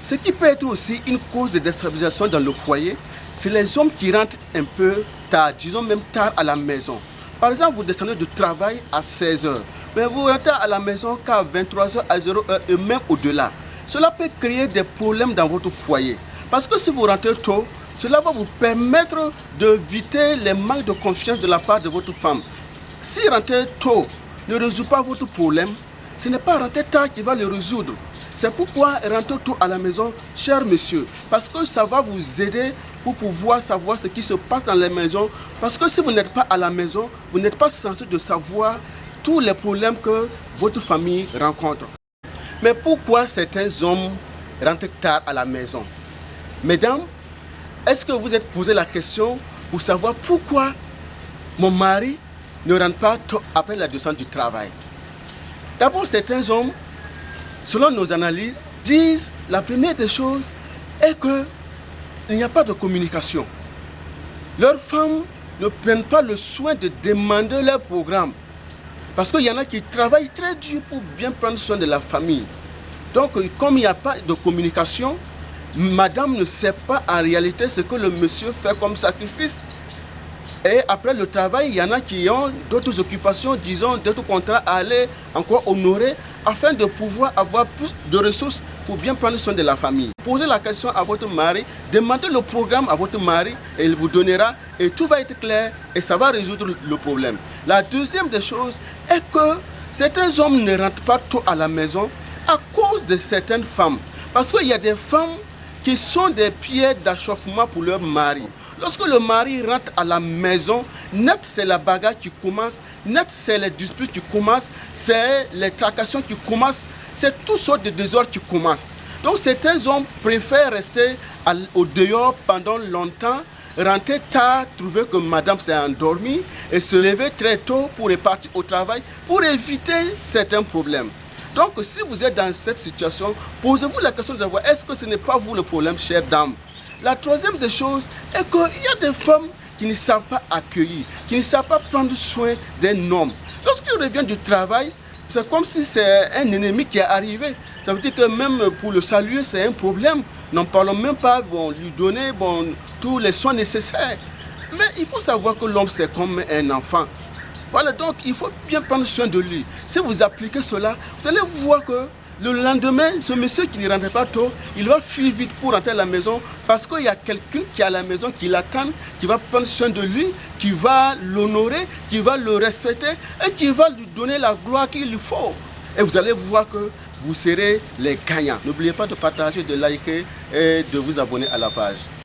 Ce qui peut être aussi une cause de déstabilisation dans le foyer, c'est les hommes qui rentrent un peu tard, disons même tard à la maison. Par exemple, vous descendez du travail à 16 h, mais vous rentrez à la maison qu'à 23 h, à 0 h et même au-delà. Cela peut créer des problèmes dans votre foyer. Parce que si vous rentrez tôt, cela va vous permettre d'éviter les manques de confiance de la part de votre femme. Si rentrer tôt ne résout pas votre problème, ce n'est pas rentrer tard qui va le résoudre. C'est pourquoi rentrer tôt à la maison, cher monsieur, parce que ça va vous aider pour pouvoir savoir ce qui se passe dans les maisons. Parce que si vous n'êtes pas à la maison, vous n'êtes pas censé de savoir tous les problèmes que votre famille rencontre. Mais pourquoi certains hommes rentrent tard à la maison? Mesdames, est-ce que vous êtes posé la question pour savoir pourquoi mon mari ne rentre pas tôt après la descente du travail? D'abord, certains hommes, selon nos analyses, disent la première des choses est qu'il n'y a pas de communication. Leurs femmes ne prennent pas le soin de demander leur programme. Parce qu'il y en a qui travaillent très dur pour bien prendre soin de la famille. Donc, comme il n'y a pas de communication, madame ne sait pas en réalité ce que le monsieur fait comme sacrifice. Et après le travail, il y en a qui ont d'autres occupations, disons, d'autres contrats à aller encore honorer afin de pouvoir avoir plus de ressources pour bien prendre soin de la famille. Posez la question à votre mari, demandez le programme à votre mari et il vous donnera et tout va être clair et ça va résoudre le problème. La deuxième des choses est que certains hommes ne rentrent pas tôt à la maison à cause de certaines femmes. Parce qu'il y a des femmes qui sont des pierres d'achoppement pour leur mari. Lorsque le mari rentre à la maison, net c'est la bagarre qui commence, net c'est les disputes qui commencent, c'est les tracassions qui commencent, c'est toutes sortes de désordres qui commencent. Donc certains hommes préfèrent rester au dehors pendant longtemps, rentrer tard, trouver que madame s'est endormie et se lever très tôt pour repartir au travail pour éviter certains problèmes. Donc si vous êtes dans cette situation, posez-vous la question de savoir est-ce que ce n'est pas vous le problème, chère dame? La troisième des choses est qu'il y a des femmes qui ne savent pas accueillir, qui ne savent pas prendre soin d'un homme. Lorsqu'il revient du travail, c'est comme si c'est un ennemi qui est arrivé. Ça veut dire que même pour le saluer, c'est un problème. N'en parlons même pas, lui donner tous les soins nécessaires. Mais il faut savoir que l'homme, c'est comme un enfant. Voilà, donc il faut bien prendre soin de lui. Si vous appliquez cela, vous allez voir que le lendemain, ce monsieur qui ne rentrait pas tôt, il va fuir vite pour rentrer à la maison parce qu'il y a quelqu'un qui est à la maison, qui l'attend, qui va prendre soin de lui, qui va l'honorer, qui va le respecter et qui va lui donner la gloire qu'il lui faut. Et vous allez voir que vous serez les gagnants. N'oubliez pas de partager, de liker et de vous abonner à la page.